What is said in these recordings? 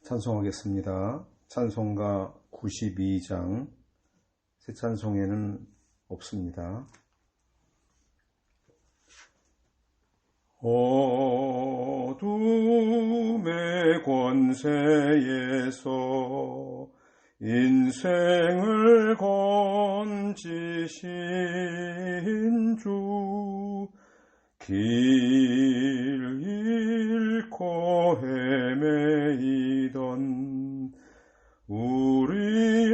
찬송하겠습니다. 찬송가 92장, 새 찬송에는 없습니다. 어둠의 권세에서 인생을 건지신 주, 길 잃고 헤매이던 우리의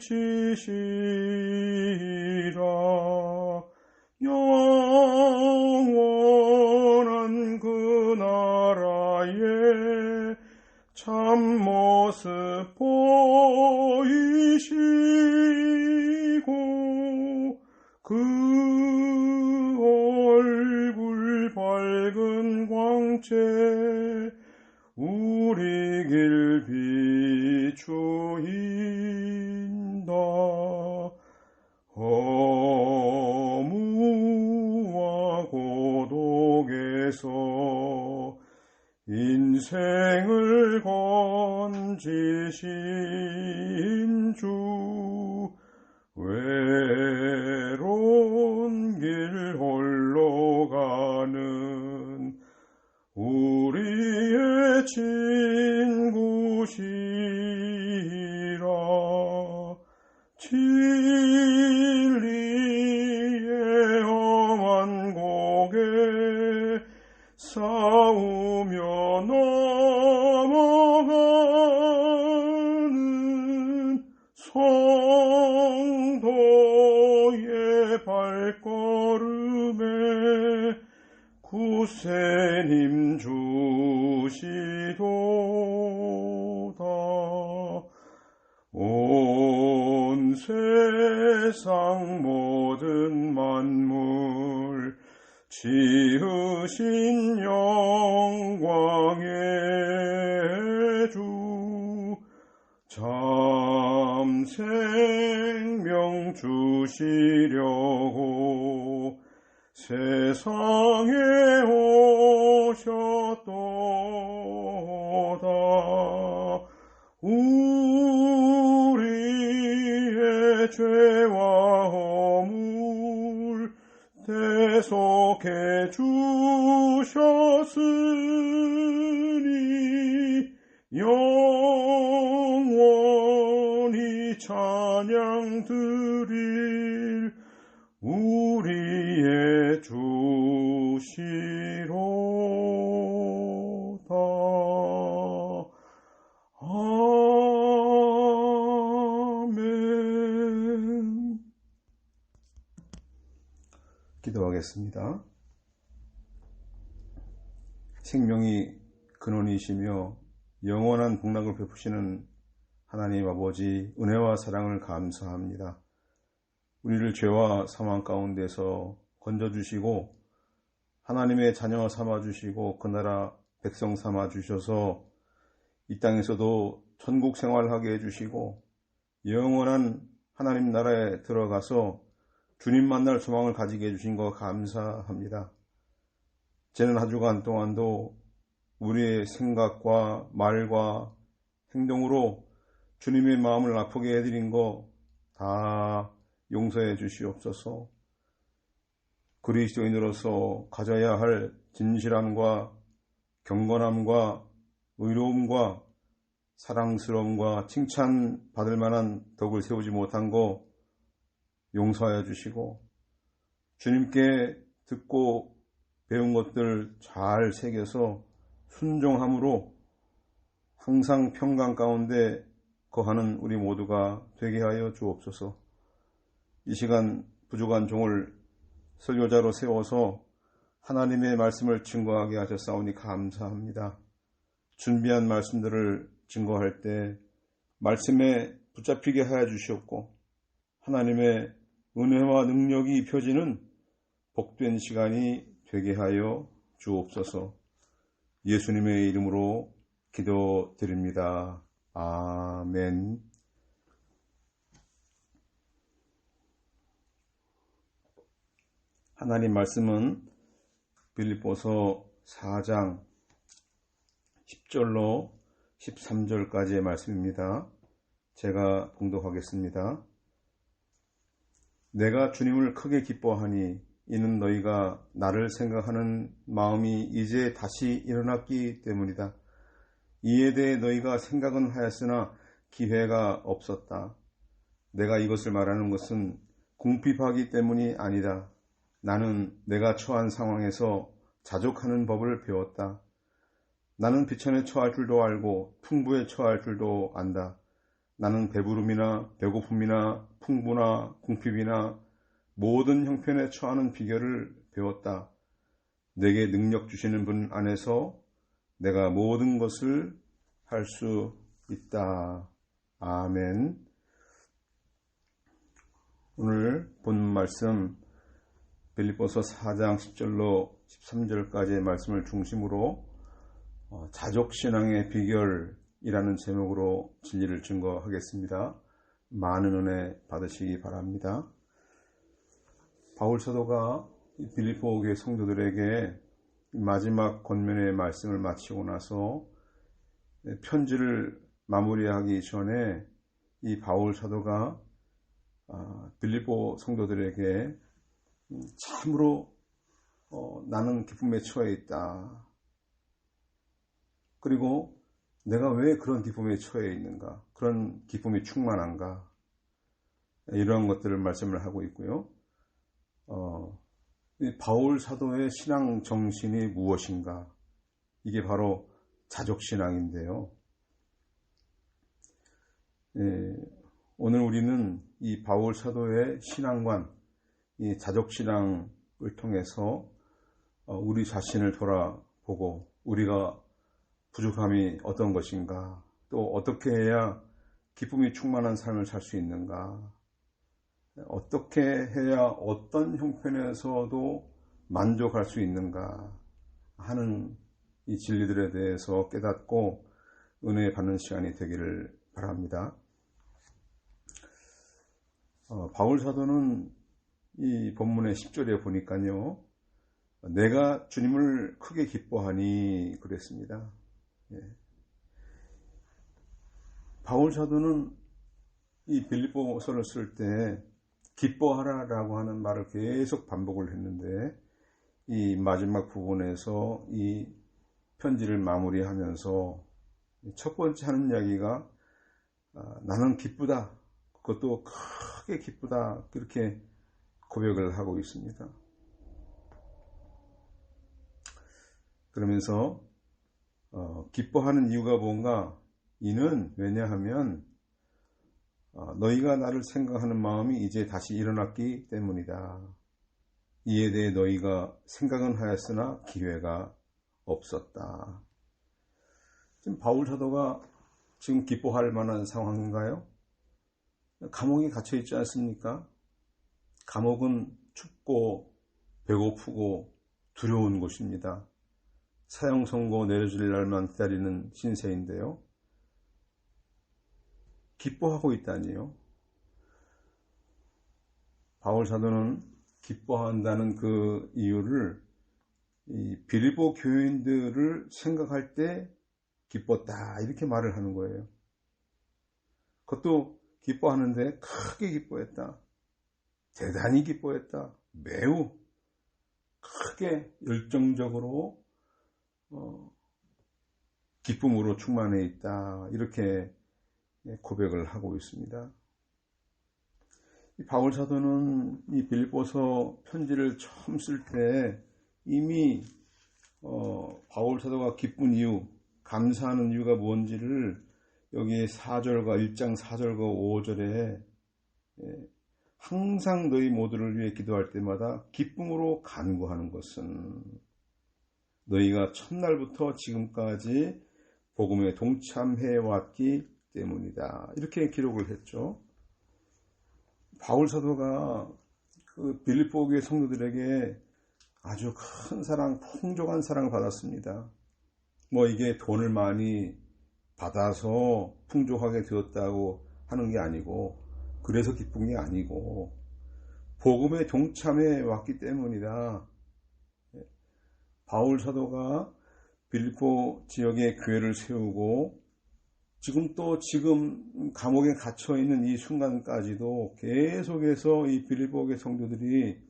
빛이시라. 영원한 그 나라의 참모습 보이시고 그 얼굴 밝은 광채 우리 길 비추인다. 허무와 고독에서 인생을 건지신 주, 외로운 길 홀로 가는 우리의 친구시라. 진리의 험한 곡에 싸우며 넘어가는 성도의 발걸음에 구세님 주시도다. 온 세상 모든 만물 지으신 영광의 주, 참 생명 주시려고 세상에 오셨도다. 우리의 죄와 허물 대속해 주셨으니 영원히 찬양 드릴 우리의 주시로다. 아멘. 기도하겠습니다. 생명이 근원이시며 영원한 복락을 베푸시는 하나님 아버지, 은혜와 사랑을 감사합니다. 우리를 죄와 사망 가운데서 건져주시고 하나님의 자녀 삼아주시고 그 나라 백성 삼아주셔서 이 땅에서도 천국 생활하게 해주시고 영원한 하나님 나라에 들어가서 주님 만날 소망을 가지게 해주신 거 감사합니다. 지난 한 주간 동안도 우리의 생각과 말과 행동으로 주님의 마음을 아프게 해드린 거 다 용서해 주시옵소서. 그리스도인으로서 가져야 할 진실함과 경건함과 의로움과 사랑스러움과 칭찬받을 만한 덕을 세우지 못한 거 용서하여 주시고 주님께 듣고 배운 것들 잘 새겨서 순종함으로 항상 평강 가운데 거하는 우리 모두가 되게 하여 주옵소서. 이 시간 부족한 종을 설교자로 세워서 하나님의 말씀을 증거하게 하셨사오니 감사합니다. 준비한 말씀들을 증거할 때 말씀에 붙잡히게 하여 주시옵고 하나님의 은혜와 능력이 펴지는 복된 시간이 되게 하여 주옵소서. 예수님의 이름으로 기도드립니다. 아멘. 하나님 말씀은 빌립보서 4장 10절로 13절까지의 말씀입니다. 제가 봉독하겠습니다. 내가 주님을 크게 기뻐하니 이는 너희가 나를 생각하는 마음이 이제 다시 일어났기 때문이다. 이에 대해 너희가 생각은 하였으나 기회가 없었다. 내가 이것을 말하는 것은 궁핍하기 때문이 아니다. 나는 내가 처한 상황에서 자족하는 법을 배웠다. 나는 비천에 처할 줄도 알고 풍부에 처할 줄도 안다. 나는 배부름이나 배고픔이나 풍부나 궁핍이나 모든 형편에 처하는 비결을 배웠다. 내게 능력 주시는 분 안에서 내가 모든 것을 할 수 있다. 아멘. 오늘 본 말씀 빌립보서 4장 10절로 13절까지의 말씀을 중심으로 자족신앙의 비결이라는 제목으로 진리를 증거하겠습니다. 많은 은혜 받으시기 바랍니다. 바울 사도가 빌립보 교회 성도들에게 마지막 권면의 말씀을 마치고 나서 편지를 마무리하기 전에 이 바울 사도가 빌립보 성도들에게 참으로 나는 기쁨에 처해 있다. 그리고 내가 왜 그런 기쁨에 처해 있는가? 그런 기쁨이 충만한가? 이런 것들을 말씀을 하고 있고요. 이 바울 사도의 신앙 정신이 무엇인가? 이게 바로 자족신앙인데요. 오늘 우리는 이 바울 사도의 신앙관, 이 자족신앙을 통해서 우리 자신을 돌아보고 우리가 부족함이 어떤 것인가, 또 어떻게 해야 기쁨이 충만한 삶을 살 수 있는가, 어떻게 해야 어떤 형편에서도 만족할 수 있는가 하는 이 진리들에 대해서 깨닫고 은혜 받는 시간이 되기를 바랍니다. 바울 사도는 이 본문의 10절에 보니까요, 내가 주님을 크게 기뻐하니 그랬습니다. 바울 사도는 이 빌립보서를 쓸 때 기뻐하라라고 하는 말을 계속 반복을 했는데 이 마지막 부분에서 이 편지를 마무리하면서 첫 번째 하는 이야기가 나는 기쁘다, 그것도 크게 기쁘다, 그렇게 고백을 하고 있습니다. 그러면서 기뻐하는 이유가 뭔가? 이는 왜냐하면 너희가 나를 생각하는 마음이 이제 다시 일어났기 때문이다. 이에 대해 너희가 생각은 하였으나 기회가 없었다. 지금 바울 사도가 지금 기뻐할 만한 상황인가요? 감옥에 갇혀 있지 않습니까? 감옥은 춥고 배고프고 두려운 곳입니다. 사형 선고 내려질 날만 기다리는 신세인데요. 기뻐하고 있다니요. 바울 사도는 기뻐한다는 그 이유를 이 빌립보 교인들을 생각할 때 기뻤다, 이렇게 말을 하는 거예요. 그것도 기뻐하는데 크게 기뻐했다, 대단히 기뻐했다, 매우 크게 열정적으로 기쁨으로 충만해 있다, 이렇게 고백을 하고 있습니다. 이 바울 사도는 이 빌립보서 편지를 처음 쓸 때 이미 바울 사도가 기쁜 이유, 감사하는 이유가 뭔지를 여기 1장 4절과 5절에 항상 너희 모두를 위해 기도할 때마다 기쁨으로 간구하는 것은 너희가 첫날부터 지금까지 복음에 동참해 왔기 때문이다, 이렇게 기록을 했죠. 바울 사도가 그 빌립보 교회 성도들에게 아주 큰 사랑, 풍족한 사랑을 받았습니다. 이게 돈을 많이 받아서 풍족하게 되었다고 하는 게 아니고, 그래서 기쁜 게 아니고 복음에 동참해 왔기 때문이다. 바울 사도가 빌립보 지역에 교회를 세우고 지금 감옥에 갇혀 있는 이 순간까지도 계속해서 이 빌립보 교회 성도들이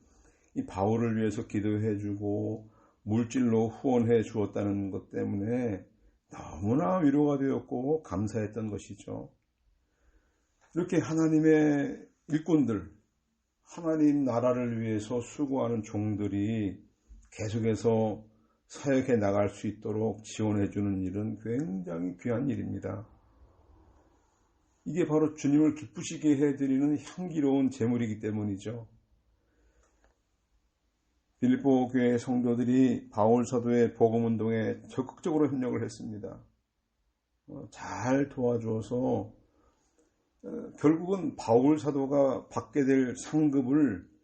이 바울을 위해서 기도해 주고 물질로 후원해 주었다는 것 때문에 너무나 위로가 되었고 감사했던 것이죠. 이렇게 하나님의 일꾼들, 하나님 나라를 위해서 수고하는 종들이 계속해서 사역해 나갈 수 있도록 지원해 주는 일은 굉장히 귀한 일입니다. 이게 바로 주님을 기쁘시게 해드리는 향기로운 제물이기 때문이죠. 빌립보 교회 성도들이 바울 사도의 복음운동에 적극적으로 협력을 했습니다. 잘 도와주어서 결국은 바울 사도가 받게 될 상급을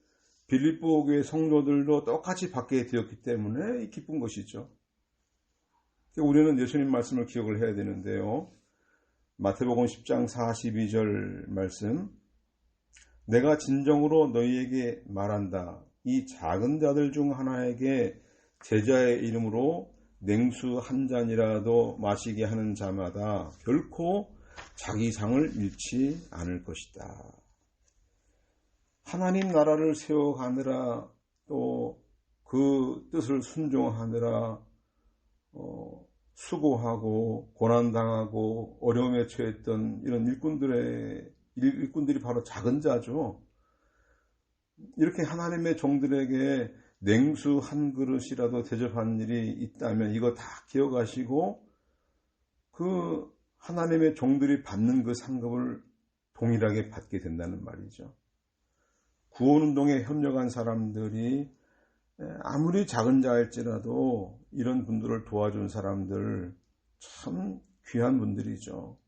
빌립보 교회 성도들도 똑같이 받게 되었기 때문에 기쁜 것이죠. 우리는 예수님 말씀을 기억을 해야 되는데요. 마태복음 10장 42절 말씀, 내가 진정으로 너희에게 말한다. 이 작은 자들 중 하나에게 제자의 이름으로 냉수 한 잔이라도 마시게 하는 자마다 결코 자기 상을 잃지 않을 것이다. 하나님 나라를 세워가느라 또 그 뜻을 순종하느라 수고하고 고난당하고 어려움에 처했던 이런 일꾼들이 바로 작은 자죠. 이렇게 하나님의 종들에게 냉수 한 그릇이라도 대접한 일이 있다면 이거 다 기억하시고 그 하나님의 종들이 받는 그 상급을 동일하게 받게 된다는 말이죠. 구원운동에 협력한 사람들이 아무리 작은 자일지라도 이런 분들을 도와준 사람들 참 귀한 분들이죠.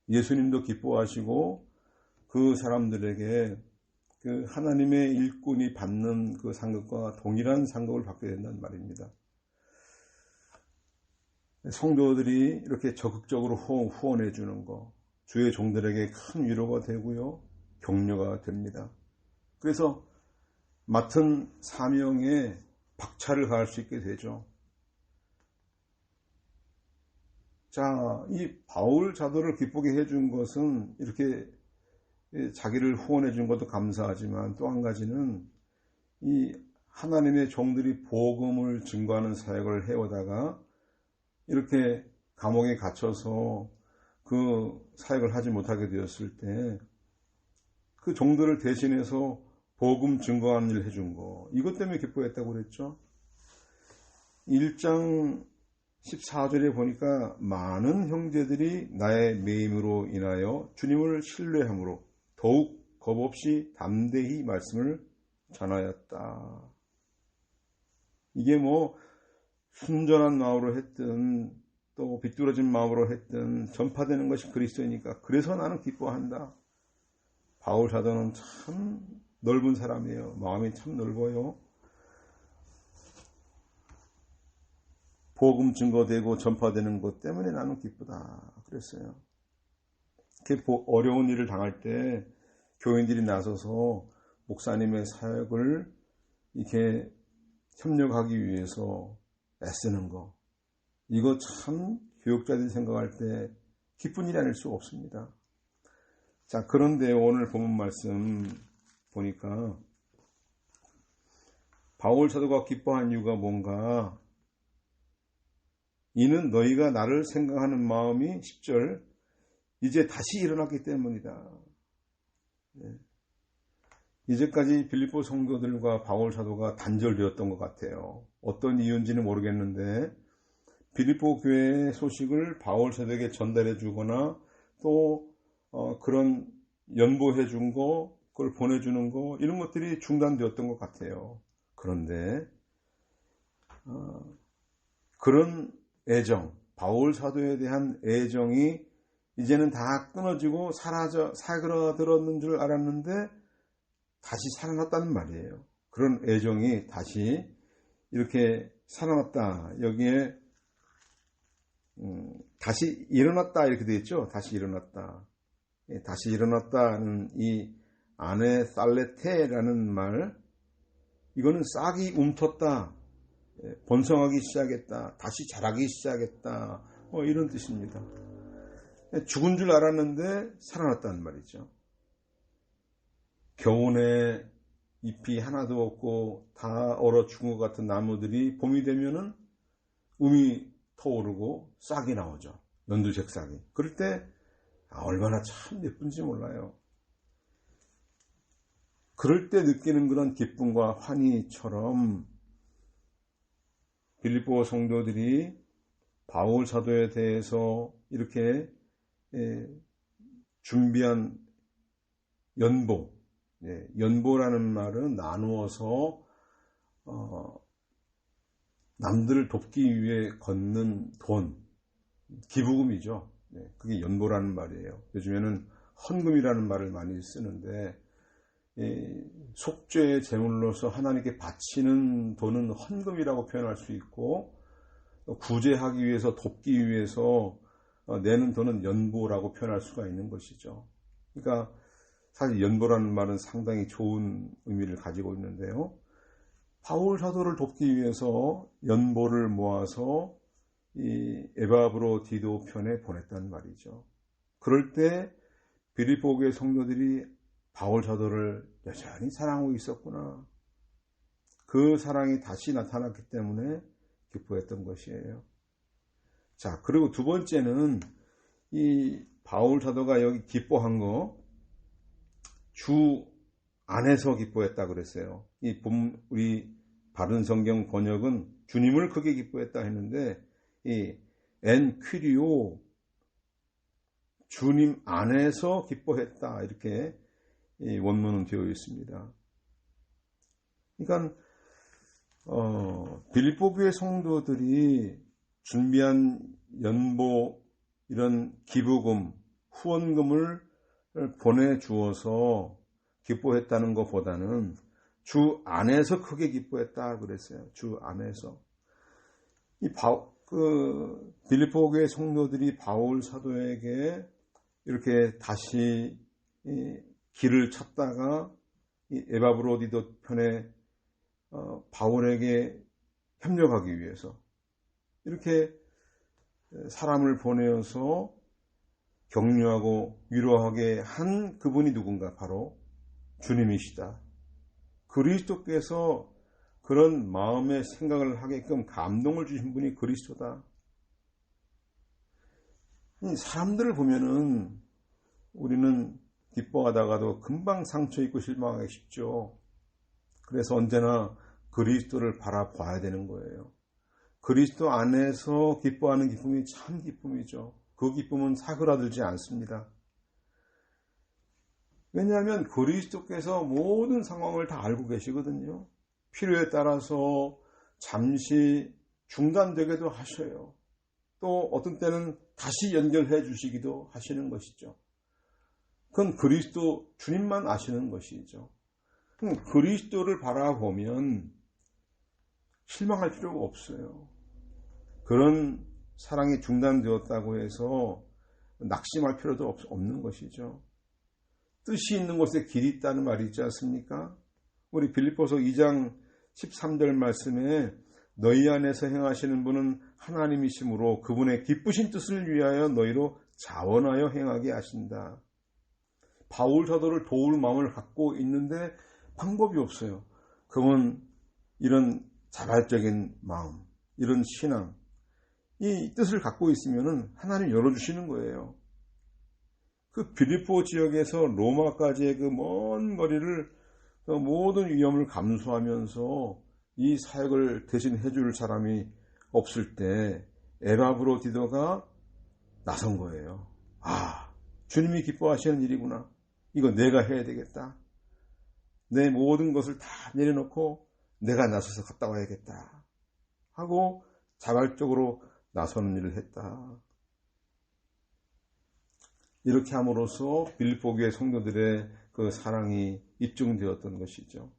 예수님도 기뻐하시고 그 사람들에게 그 하나님의 일꾼이 받는 그 상급과 동일한 상급을 받게 된다는 말입니다. 성도들이 이렇게 적극적으로 후원해 주는 것, 주의 종들에게 큰 위로가 되고요, 격려가 됩니다. 그래서 맡은 사명에 박차를 가할 수 있게 되죠. 자, 이 바울 사도를 기쁘게 해준 것은 이렇게 자기를 후원해 준 것도 감사하지만 또 한 가지는 이 하나님의 종들이 복음을 증거하는 사역을 해오다가 이렇게 감옥에 갇혀서 그 사역을 하지 못하게 되었을 때 그 종들을 대신해서 복음 증거하는 일을 해준 거, 이것 때문에 기뻐했다고 그랬죠. 1장 14절에 보니까 많은 형제들이 나의 매임으로 인하여 주님을 신뢰함으로 더욱 겁없이 담대히 말씀을 전하였다. 이게 뭐 순전한 마음으로 했든 또 비뚤어진 마음으로 했든 전파되는 것이 그리스도이니까 그래서 나는 기뻐한다. 바울 사도는 참 넓은 사람이에요. 마음이 참 넓어요. 복음 증거되고 전파되는 것 때문에 나는 기쁘다 그랬어요. 이렇게 어려운 일을 당할 때 교인들이 나서서 목사님의 사역을 이렇게 협력하기 위해서 애쓰는 거, 이거 참 교육자들이 생각할 때 기쁜 일이 아닐 수 없습니다. 자, 그런데 오늘 본문 말씀 보니까 바울 사도가 기뻐한 이유가 뭔가, 이는 너희가 나를 생각하는 마음이 10절 이제 다시 일어났기 때문이다. 네. 이제까지 빌립보 성도들과 바울 사도가 단절되었던 것 같아요. 어떤 이유인지는 모르겠는데 빌립보 교회의 소식을 바울 사도에게 전달해 주거나 또 그런 연보해 준 거, 그걸 보내주는 거, 이런 것들이 중단되었던 것 같아요. 그런데 그런 애정, 바울 사도에 대한 애정이 이제는 다 끊어지고 사그라들었는 줄 알았는데 다시 살아났다는 말이에요. 그런 애정이 다시 이렇게 살아났다. 여기에 다시 일어났다 이렇게 되어 있죠. 다시 일어났다. 다시 일어났다는 이 아네살레테라는 말, 이거는 싹이 움텄다, 번성하기 시작했다. 다시 자라기 시작했다. 이런 뜻입니다. 죽은 줄 알았는데 살아났다는 말이죠. 겨우내 잎이 하나도 없고 다 얼어 죽은 것 같은 나무들이 봄이 되면은 음이 터오르고 싹이 나오죠. 연두색 싹이. 그럴 때 얼마나 참 예쁜지 몰라요. 그럴 때 느끼는 그런 기쁨과 환희처럼 빌립보 성도들이 바울 사도에 대해서 이렇게 준비한 연보, 연보라는 말은 나누어서 남들을 돕기 위해 걷는 돈, 기부금이죠. 그게 연보라는 말이에요. 요즘에는 헌금이라는 말을 많이 쓰는데 속죄의 제물로서 하나님께 바치는 돈은 헌금이라고 표현할 수 있고, 구제하기 위해서 돕기 위해서 내는 돈은 연보라고 표현할 수가 있는 것이죠. 그러니까 사실 연보라는 말은 상당히 좋은 의미를 가지고 있는데요. 바울 사도를 돕기 위해서 연보를 모아서 이 에바브로 디도 편에 보냈단 말이죠. 그럴 때 빌립보 교회 성도들이 바울 사도를 여전히 사랑하고 있었구나. 그 사랑이 다시 나타났기 때문에 기뻐했던 것이에요. 자, 그리고 두 번째는 이 바울 사도가 여기 기뻐한 거, 주 안에서 기뻐했다 그랬어요. 우리 바른 성경 번역은 주님을 크게 기뻐했다 했는데, 이 엔퀴리오, 주님 안에서 기뻐했다, 이렇게 이 원문은 되어 있습니다. 그러니까 빌립보 교회 성도들이 준비한 연보, 이런 기부금, 후원금을 보내주어서 기뻐했다는 것보다는 주 안에서 크게 기뻐했다 그랬어요. 주 안에서. 빌립보 교회 성도들이 바울 사도에게 이렇게 다시 길을 찾다가 에바브로디도 편에 바울에게 협력하기 위해서 이렇게 사람을 보내어서 격려하고 위로하게 한 그분이 누군가? 바로 주님이시다. 그리스도께서 그런 마음의 생각을 하게끔 감동을 주신 분이 그리스도다. 사람들을 보면은 우리는 기뻐하다가도 금방 상처 입고 실망하기 쉽죠. 그래서 언제나 그리스도를 바라봐야 되는 거예요. 그리스도 안에서 기뻐하는 기쁨이 참 기쁨이죠. 그 기쁨은 사그라들지 않습니다. 왜냐하면 그리스도께서 모든 상황을 다 알고 계시거든요. 필요에 따라서 잠시 중단되게도 하셔요. 또 어떤 때는 다시 연결해 주시기도 하시는 것이죠. 그건 그리스도 주님만 아시는 것이죠. 그리스도를 바라보면 실망할 필요가 없어요. 그런 사랑이 중단되었다고 해서 낙심할 필요도 없는 것이죠. 뜻이 있는 곳에 길이 있다는 말이 있지 않습니까? 우리 빌립보서 2장 13절 말씀에 너희 안에서 행하시는 분은 하나님이시므로 그분의 기쁘신 뜻을 위하여 너희로 자원하여 행하게 하신다. 바울 사도를 도울 마음을 갖고 있는데 방법이 없어요. 그건 이런 자발적인 마음, 이런 신앙, 이 뜻을 갖고 있으면 하나님 열어주시는 거예요. 그 빌립보 지역에서 로마까지의 그 먼 거리를 모든 위험을 감수하면서 이 사역을 대신 해줄 사람이 없을 때 에바브로디도가 나선 거예요. 아, 주님이 기뻐하시는 일이구나. 이거 내가 해야 되겠다. 내 모든 것을 다 내려놓고 내가 나서서 갔다 와야겠다 하고 자발적으로 나서는 일을 했다. 이렇게 함으로써 빌립보 교회 성도들의 그 사랑이 입증되었던 것이죠.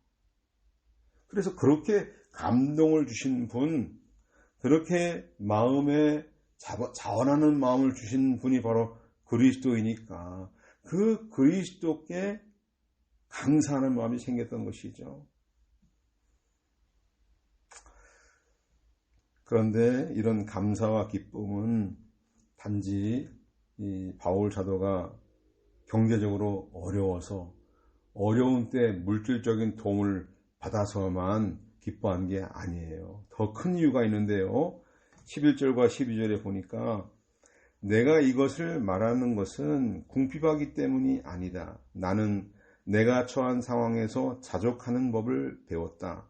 그래서 그렇게 감동을 주신 분, 그렇게 마음에 자원하는 마음을 주신 분이 바로 그리스도이니까 그 그리스도께 감사하는 마음이 생겼던 것이죠. 그런데 이런 감사와 기쁨은 단지 이 바울 사도가 경제적으로 어려워서 어려운 때 물질적인 도움을 받아서만 기뻐한 게 아니에요. 더 큰 이유가 있는데요. 11절과 12절에 보니까 내가 이것을 말하는 것은 궁핍하기 때문이 아니다. 나는 내가 처한 상황에서 자족하는 법을 배웠다.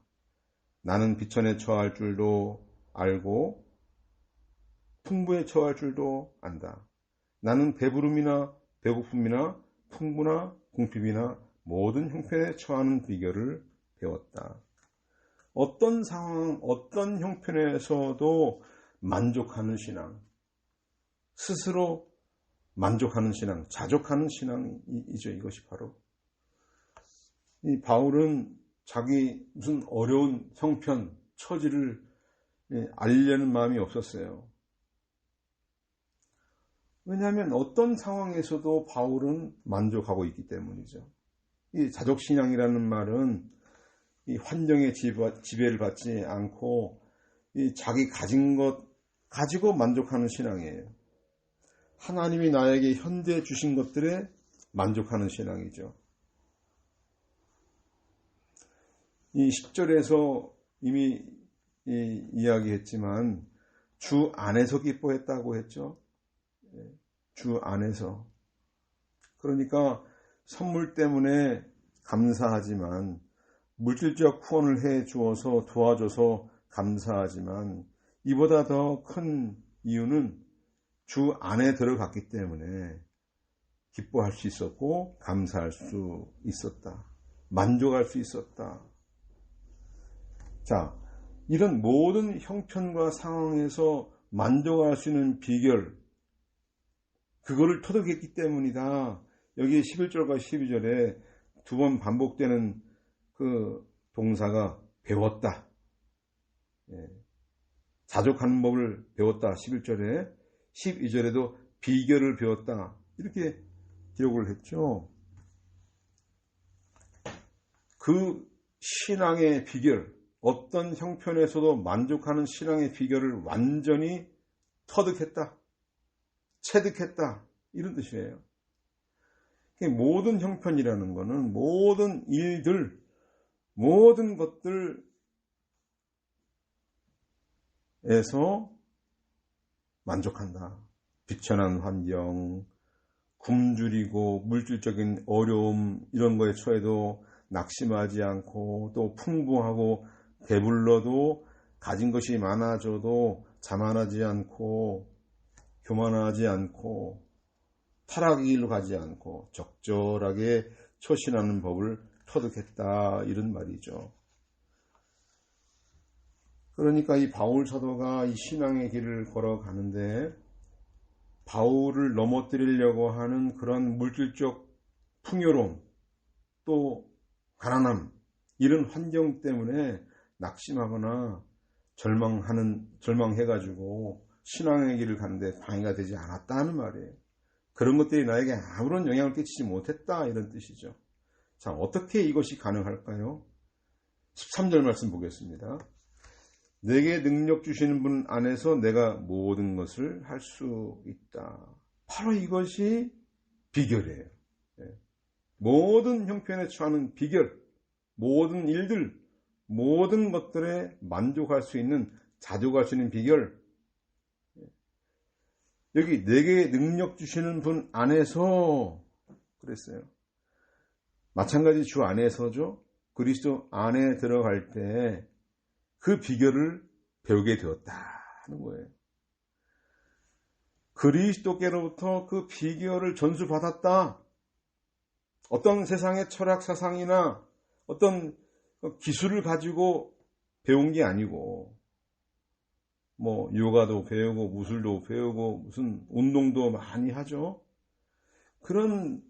나는 비천에 처할 줄도 알고 풍부에 처할 줄도 안다. 나는 배부름이나 배고픔이나 풍부나 궁핍이나 모든 형편에 처하는 비결을 배웠다. 어떤 상황, 어떤 형편에서도 만족하는 신앙, 스스로 만족하는 신앙, 자족하는 신앙이죠. 이것이 바로 이 바울은 자기 무슨 어려운 형편, 처지를 알리려는 마음이 없었어요. 왜냐하면 어떤 상황에서도 바울은 만족하고 있기 때문이죠. 이 자족신앙이라는 말은 이 환경의 지배를 받지 않고 이 자기 가진 것 가지고 만족하는 신앙이에요. 하나님이 나에게 현재 주신 것들에 만족하는 신앙이죠. 이 10절에서 이미 이야기했지만 주 안에서 기뻐했다고 했죠. 주 안에서. 그러니까 선물 때문에 감사하지만 물질적 후원을 해 주어서 도와줘서 감사하지만 이보다 더 큰 이유는 주 안에 들어갔기 때문에 기뻐할 수 있었고 감사할 수 있었다. 만족할 수 있었다. 자, 이런 모든 형편과 상황에서 만족할 수 있는 비결, 그거를 터득했기 때문이다. 여기 11절과 12절에 두 번 반복되는 그 동사가 배웠다. 자족하는 법을 배웠다. 11절에 12절에도 비결을 배웠다. 이렇게 기록을 했죠. 그 신앙의 비결, 어떤 형편에서도 만족하는 신앙의 비결을 완전히 터득했다. 체득했다. 이런 뜻이에요. 모든 형편이라는 것은 모든 일들, 모든 것들에서 만족한다. 비천한 환경, 굶주리고 물질적인 어려움 이런 거에 처해도 낙심하지 않고 또 풍부하고 배불러도 가진 것이 많아져도 자만하지 않고 교만하지 않고 타락의 길로 가지 않고 적절하게 처신하는 법을 터득했다. 이런 말이죠. 그러니까 이 바울 사도가 이 신앙의 길을 걸어가는데 바울을 넘어뜨리려고 하는 그런 물질적 풍요로움 또 가난함 이런 환경 때문에 낙심하거나 절망해가지고 신앙의 길을 가는데 방해가 되지 않았다는 말이에요. 그런 것들이 나에게 아무런 영향을 끼치지 못했다 이런 뜻이죠. 자, 어떻게 이것이 가능할까요? 13절 말씀 보겠습니다. 내게 능력 주시는 분 안에서 내가 모든 것을 할 수 있다. 바로 이것이 비결이에요. 모든 형편에 처하는 비결, 모든 일들, 모든 것들에 만족할 수 있는, 자족할 수 있는 비결. 여기 내게 능력 주시는 분 안에서 그랬어요. 마찬가지 주 안에서죠. 그리스도 안에 들어갈 때 그 비결을 배우게 되었다는 거예요. 그리스도께로부터 그 비결을 전수받았다. 어떤 세상의 철학 사상이나 어떤 기술을 가지고 배운 게 아니고 요가도 배우고 무술도 배우고 무슨 운동도 많이 하죠. 그런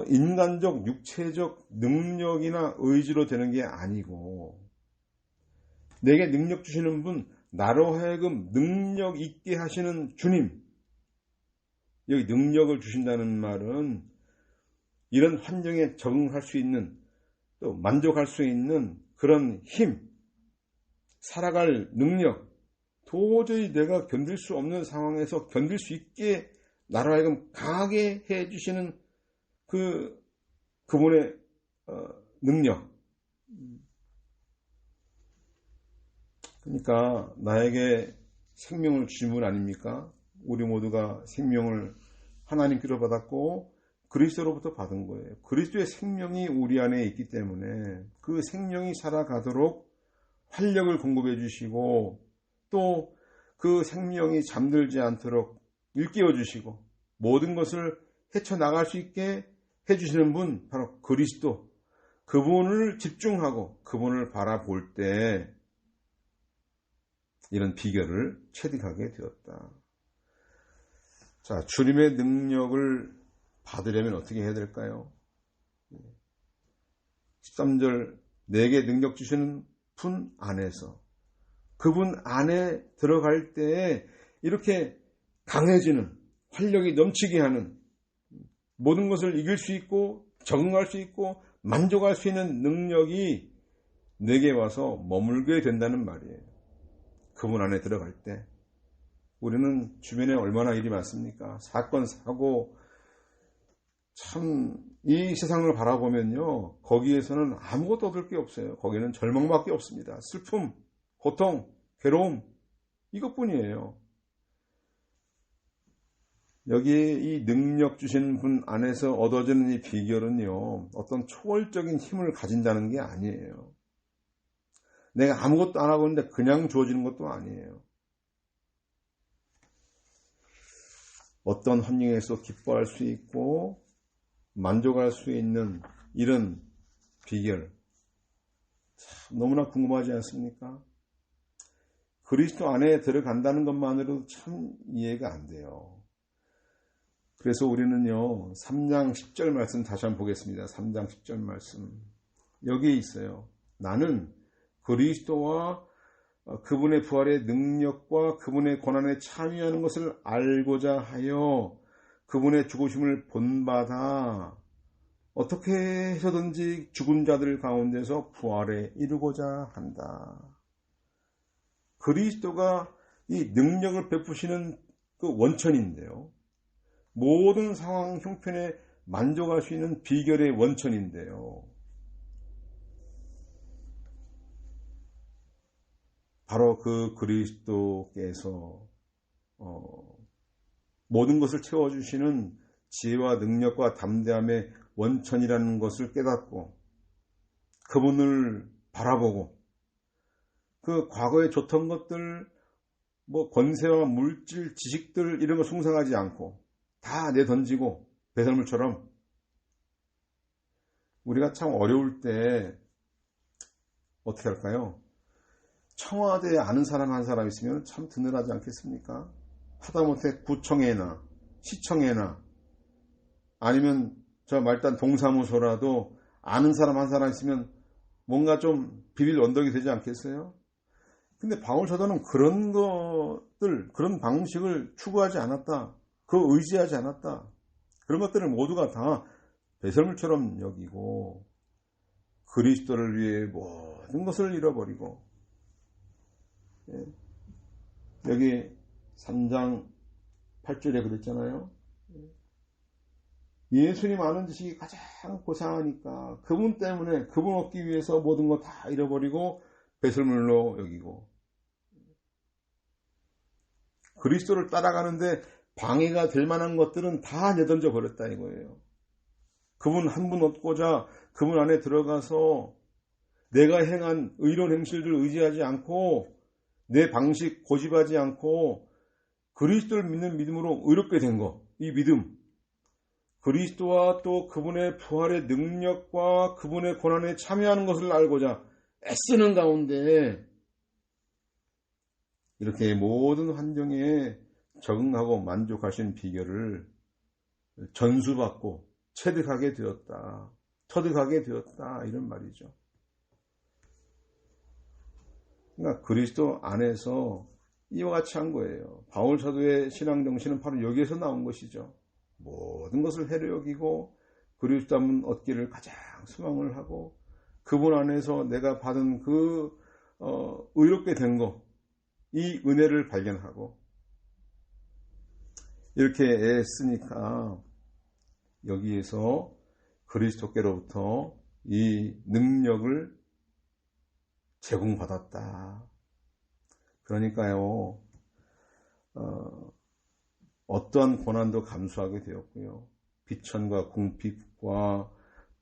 인간적 육체적 능력이나 의지로 되는 게 아니고 내게 능력 주시는 분, 나로 하여금 능력 있게 하시는 주님. 여기 능력을 주신다는 말은 이런 환경에 적응할 수 있는 또 만족할 수 있는 그런 힘, 살아갈 능력, 도저히 내가 견딜 수 없는 상황에서 견딜 수 있게 나를 하여금 강하게 해주시는 그분의 능력. 그러니까 나에게 생명을 주신 분 아닙니까? 우리 모두가 생명을 하나님께로 받았고 그리스도로부터 받은 거예요. 그리스도의 생명이 우리 안에 있기 때문에 그 생명이 살아가도록 활력을 공급해 주시고 또 그 생명이 잠들지 않도록 일깨워 주시고 모든 것을 헤쳐나갈 수 있게 해주시는 분 바로 그리스도. 그분을 집중하고 그분을 바라볼 때 이런 비결을 체득하게 되었다. 자, 주님의 능력을 받으려면 어떻게 해야 될까요? 13절 내게 능력 주시는 분 안에서 그분 안에 들어갈 때에 이렇게 강해지는 활력이 넘치게 하는 모든 것을 이길 수 있고 적응할 수 있고 만족할 수 있는 능력이 내게 와서 머물게 된다는 말이에요. 그분 안에 들어갈 때 우리는 주변에 얼마나 일이 많습니까? 사건, 사고. 참 이 세상을 바라보면요, 거기에서는 아무것도 얻을 게 없어요. 거기는 절망밖에 없습니다. 슬픔, 고통, 괴로움, 이것뿐이에요. 여기 이 능력 주신 분 안에서 얻어지는 이 비결은요, 어떤 초월적인 힘을 가진다는 게 아니에요. 내가 아무것도 안 하고 있는데 그냥 주어지는 것도 아니에요. 어떤 환경에서 기뻐할 수 있고 만족할 수 있는 이런 비결, 참 너무나 궁금하지 않습니까? 그리스도 안에 들어간다는 것만으로도 참 이해가 안 돼요. 그래서 우리는요, 3장 10절 말씀 다시 한번 보겠습니다. 3장 10절 말씀. 여기에 있어요. 나는 그리스도와 그분의 부활의 능력과 그분의 고난에 참여하는 것을 알고자 하여 그분의 죽으심을 본받아 어떻게 해서든지 죽은 자들 가운데서 부활에 이르고자 한다. 그리스도가 이 능력을 베푸시는 그 원천인데요. 모든 상황 형편에 만족할 수 있는 비결의 원천인데요. 바로 그 그리스도께서 모든 것을 채워주시는 지혜와 능력과 담대함의 원천이라는 것을 깨닫고 그분을 바라보고 그 과거에 좋던 것들, 권세와 물질, 지식들 이런 거 숭상하지 않고 다 내던지고 배설물처럼 우리가 참 어려울 때 어떻게 할까요? 청와대에 아는 사람 한 사람 있으면 참 든든하지 않겠습니까? 하다못해 구청에나 시청에나 아니면 저 말단 동사무소라도 아는 사람 한 사람 있으면 뭔가 좀 비빌 언덕이 되지 않겠어요? 근데 바울사도는 그런 것들, 그런 방식을 추구하지 않았다. 그거 의지하지 않았다. 그런 것들을 모두가 다 배설물처럼 여기고 그리스도를 위해 모든 것을 잃어버리고 여기 3장 8절에 그랬잖아요. 예수님 아는 지식이 가장 고상하니까 그분 때문에 그분 얻기 위해서 모든 거 다 잃어버리고 배설물로 여기고 그리스도를 따라가는데 방해가 될 만한 것들은 다 내던져 버렸다 이거예요. 그분 한 분 얻고자 그분 안에 들어가서 내가 행한 의로운 행실들을 의지하지 않고 내 방식 고집하지 않고 그리스도를 믿는 믿음으로 의롭게 된 것, 이 믿음, 그리스도와 또 그분의 부활의 능력과 그분의 고난에 참여하는 것을 알고자 애쓰는 가운데 이렇게 모든 환경에 적응하고 만족하신 비결을 전수받고 체득하게 되었다. 터득하게 되었다. 이런 말이죠. 그러니까 그리스도 안에서 이와 같이 한 거예요. 바울 사도의 신앙 정신은 바로 여기에서 나온 것이죠. 모든 것을 해로 여기고 그리스도 한 분 얻기를 가장 소망을 하고 그분 안에서 내가 받은 그 의롭게 된 것 이 은혜를 발견하고 이렇게 애쓰니까 여기에서 그리스도께로부터 이 능력을 제공받았다. 그러니까요, 어떠한 고난도 감수하게 되었고요. 비천과 궁핍과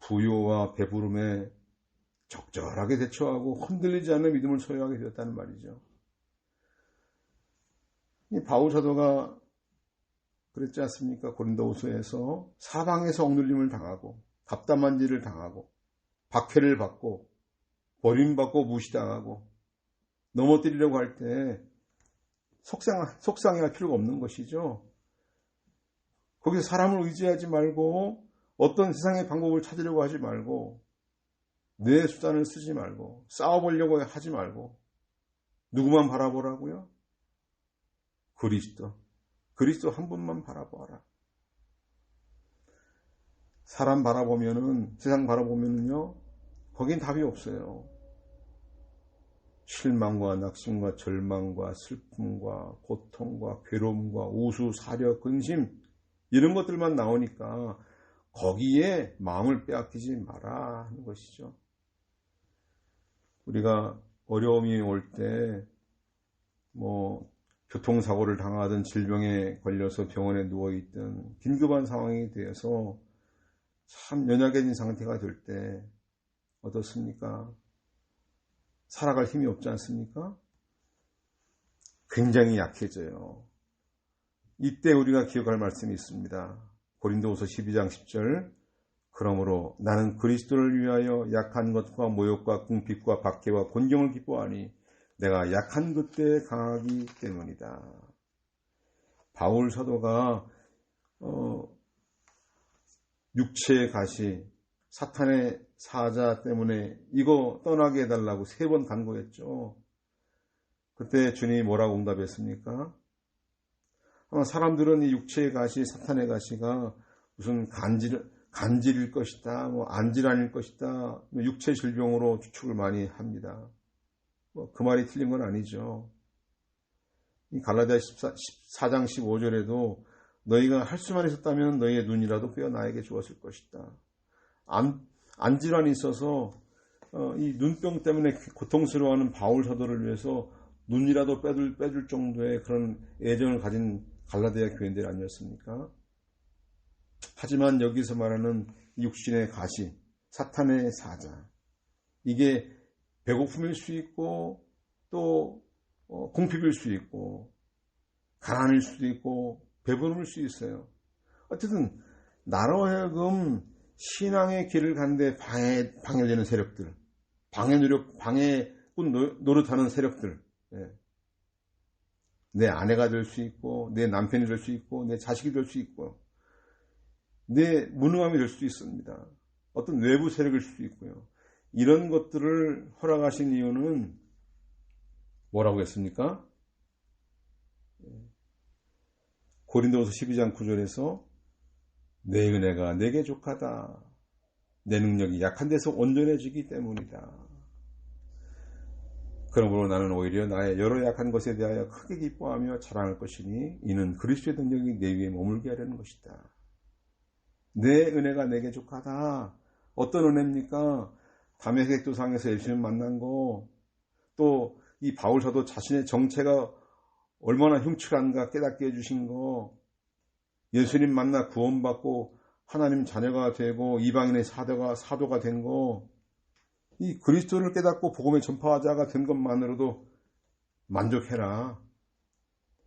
부요와 배부름에 적절하게 대처하고 흔들리지 않는 믿음을 소유하게 되었다는 말이죠. 이 바울 사도가 그랬지 않습니까? 고린도후서에서 사방에서 억눌림을 당하고 답답한 일을 당하고 박해를 받고 버림받고 무시당하고 넘어뜨리려고 할 때 속상해할 필요가 없는 것이죠. 거기서 사람을 의지하지 말고 어떤 세상의 방법을 찾으려고 하지 말고 뇌 수단을 쓰지 말고 싸워보려고 하지 말고 누구만 바라보라고요? 그리스도 한 분만 바라보아라. 사람 바라보면은, 세상 바라보면은요, 거긴 답이 없어요. 실망과 낙심과 절망과 슬픔과 고통과 괴로움과 우수, 사려, 근심 이런 것들만 나오니까 거기에 마음을 빼앗기지 마라 하는 것이죠. 우리가 어려움이 올 때 교통사고를 당하든 질병에 걸려서 병원에 누워있든 긴급한 상황이 되어서 참 연약해진 상태가 될 때 어떻습니까? 살아갈 힘이 없지 않습니까? 굉장히 약해져요. 이때 우리가 기억할 말씀이 있습니다. 고린도후서 12장 10절 그러므로 나는 그리스도를 위하여 약한 것과 모욕과 궁핍과 박해와 곤경을 기뻐하니 내가 약한 그때에 강하기 때문이다. 바울 사도가 육체의 가시, 사탄의 사자 때문에 이거 떠나게 해달라고 3번 간구했죠. 그때 주님이 뭐라고 응답했습니까? 아마 사람들은 이 육체의 가시, 사탄의 가시가 무슨 간질일 것이다, 안질환일 것이다, 육체 질병으로 추측을 많이 합니다. 그 말이 틀린 건 아니죠. 이 갈라디아 14장 15절에도 너희가 할 수만 있었다면 너희의 눈이라도 빼어 나에게 주었을 것이다. 안질환이 있어서 이 눈병 때문에 고통스러워하는 바울 사도를 위해서 눈이라도 빼줄 정도의 그런 애정을 가진 갈라디아 교인들이 아니었습니까? 하지만 여기서 말하는 육신의 가시, 사탄의 사자, 이게 배고픔일 수 있고 또 궁핍일 수 있고 가난일 수도 있고 배부름일 수 있어요. 어쨌든 나로 하여금 신앙의 길을 가는데 방해를 내는 세력들, 방해 노릇하는 세력들, 내 아내가 될 수 있고 내 남편이 될 수 있고 내 자식이 될 수 있고 내 무능함이 될 수도 있습니다. 어떤 외부 세력일 수도 있고요. 이런 것들을 허락하신 이유는 뭐라고 했습니까? 고린도후서 12장 9절에서 내 은혜가 내게 족하다. 내 능력이 약한 데서 온전해지기 때문이다. 그러므로 나는 오히려 나의 여러 약한 것에 대하여 크게 기뻐하며 자랑할 것이니 이는 그리스도의 능력이 내 위에 머물게 하려는 것이다. 내 은혜가 내게 족하다. 어떤 은혜입니까? 다메섹 도상에서 예수님 만난 거, 또 이 바울 사도 자신의 정체가 얼마나 흉측한가 깨닫게 해주신 거, 예수님 만나 구원받고 하나님 자녀가 되고 이방인의 사도가 된 거, 이 그리스도를 깨닫고 복음의 전파자가 된 것만으로도 만족해라.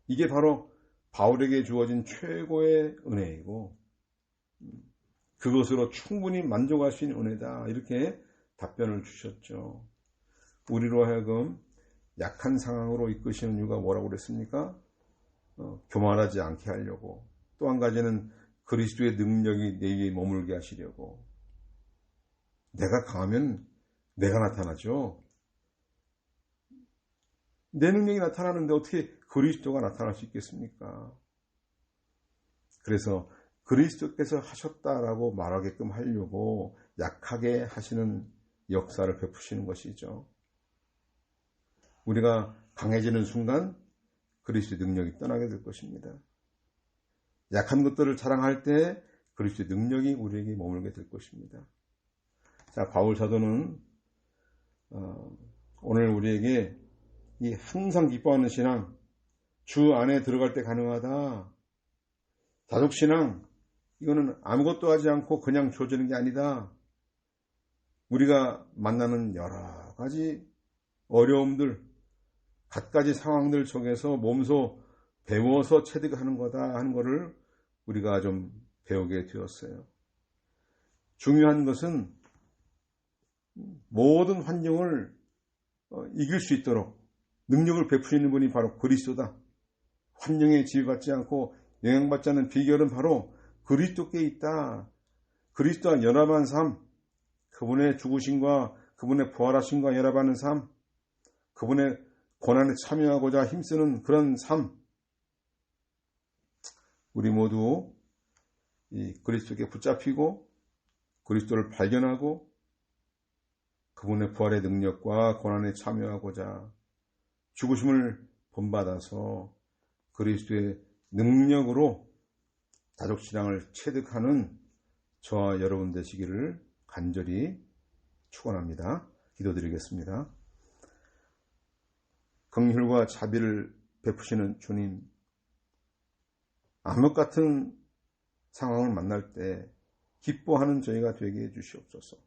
이게 바로 바울에게 주어진 최고의 은혜이고 그것으로 충분히 만족할 수 있는 은혜다. 이렇게 답변을 주셨죠. 우리로 하여금 약한 상황으로 이끄시는 이유가 뭐라고 그랬습니까? 교만하지 않게 하려고. 또 한 가지는 그리스도의 능력이 내 위에 머물게 하시려고. 내가 강하면 내가 나타나죠. 내 능력이 나타나는데 어떻게 그리스도가 나타날 수 있겠습니까? 그래서 그리스도께서 하셨다라고 말하게끔 하려고 약하게 하시는 역사를 베푸시는 것이죠. 우리가 강해지는 순간 그리스도의 능력이 떠나게 될 것입니다. 약한 것들을 자랑할 때 그리스도의 능력이 우리에게 머물게 될 것입니다. 자, 바울 사도는 오늘 우리에게 이 항상 기뻐하는 신앙, 주 안에 들어갈 때 가능하다. 다독신앙, 이거는 아무것도 하지 않고 그냥 주어지는 게 아니다. 우리가 만나는 여러 가지 어려움들, 갖가지 상황들 속에서 몸소 배워서 체득하는 거다 하는 것을 우리가 좀 배우게 되었어요. 중요한 것은 모든 환경을 이길 수 있도록 능력을 베푸시는 분이 바로 그리스도다. 환경에 지배받지 않고 영향받지 않는 비결은 바로 그리스도께 있다. 그리스도와 연합한 삶, 그분의 죽으심과 그분의 부활하심과 연합하는 삶, 그분의 고난에 참여하고자 힘쓰는 그런 삶, 우리 모두 이 그리스도께 붙잡히고 그리스도를 발견하고 그분의 부활의 능력과 고난에 참여하고자 죽으심을 본받아서 그리스도의 능력으로 다족신앙을 체득하는 저와 여러분 되시기를 간절히 축원합니다. 기도드리겠습니다. 긍휼과 자비를 베푸시는 주님, 암흑 같은 상황을 만날 때 기뻐하는 저희가 되게 해주시옵소서.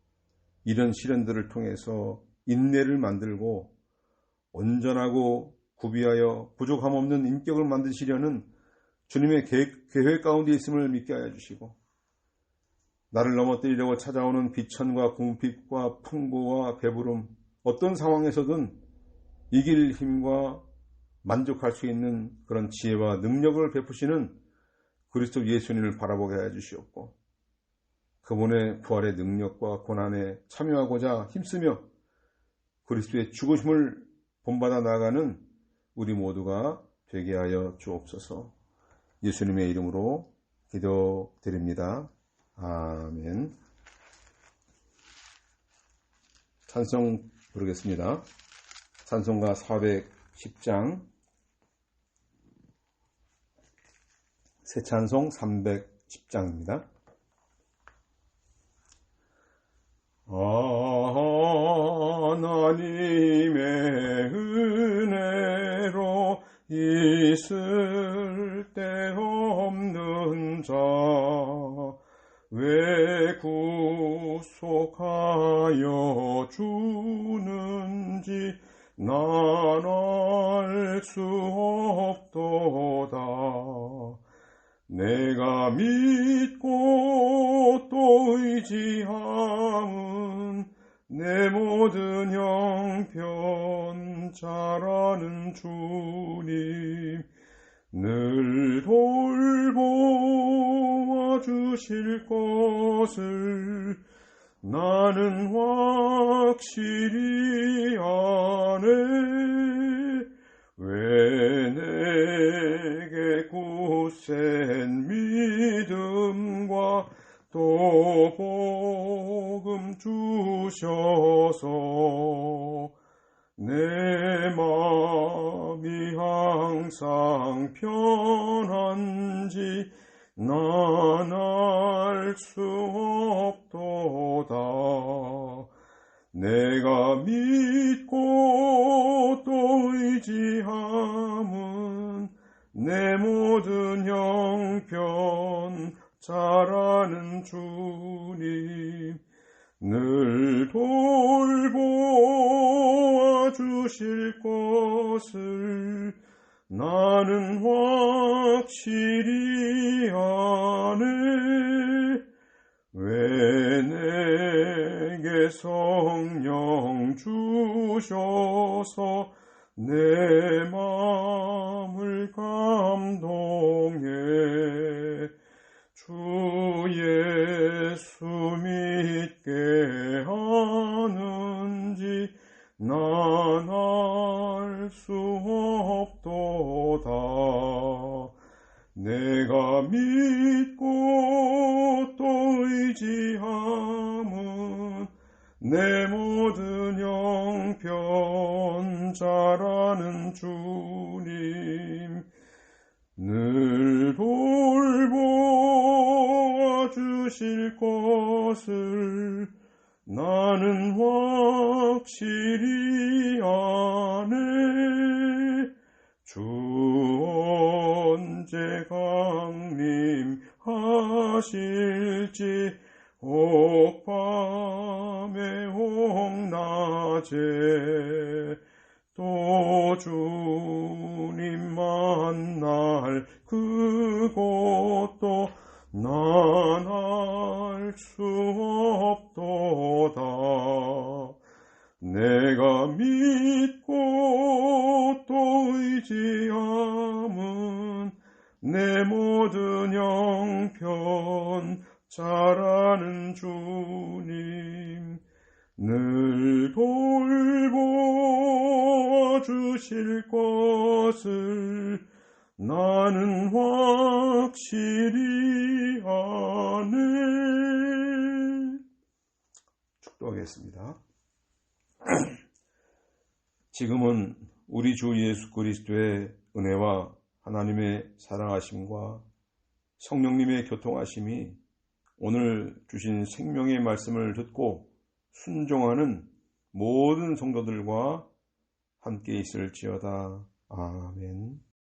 이런 시련들을 통해서 인내를 만들고 온전하고 구비하여 부족함 없는 인격을 만드시려는 주님의 계획 가운데 있음을 믿게 하여 주시고, 나를 넘어뜨리려고 찾아오는 비천과 궁핍과 풍부와 배부름, 어떤 상황에서든 이길 힘과 만족할 수 있는 그런 지혜와 능력을 베푸시는 그리스도 예수님을 바라보게 하여 주시옵고, 그분의 부활의 능력과 고난에 참여하고자 힘쓰며 그리스도의 죽으심을 본받아 나아가는 우리 모두가 되게 하여 주옵소서. 예수님의 이름으로 기도드립니다. 아멘. 찬송 부르겠습니다. 찬송가 410장, 새 찬송 310장입니다. 하나님의 은혜로 있을 데 없는 자, 왜 구속하여 주는지 난 알 수 없도다. 내가 믿고 또 의지함은 내 모든 형편 잘 아는 주님, 늘 돌보아 주실 것을 나는 확실히 아네. 왜 내게 굳센 믿음과 또 복음 주셔서 내 마음이 항상 편한지 난 알 수 없도다. 내가 믿고 또 의지함은 내 모든 형편 잘 아는 주님, 늘 돌보아 주실 것을 나는 확실히 아네. 왜 내게 성령 주셔서 내 마음을 감동해. 주 예수 믿게 하는지 난 알 수 없도다. 내가 믿고 또 의지함은 내 모든 형편 잘 아는 주, 언제 강림하실지 옥밤에 옥낮에 또 주님 만날 그곳도 난 알 수 없도다. 내가 믿고 또 의지함은 내 모든 형편 잘 아는 주님 늘 돌보주실 것을 나는 확실히 아네. 축도하겠습니다. 지금은 우리 주 예수 그리스도의 은혜와 하나님의 사랑하심과 성령님의 교통하심이 오늘 주신 생명의 말씀을 듣고 순종하는 모든 성도들과 함께 있을지어다. 아멘.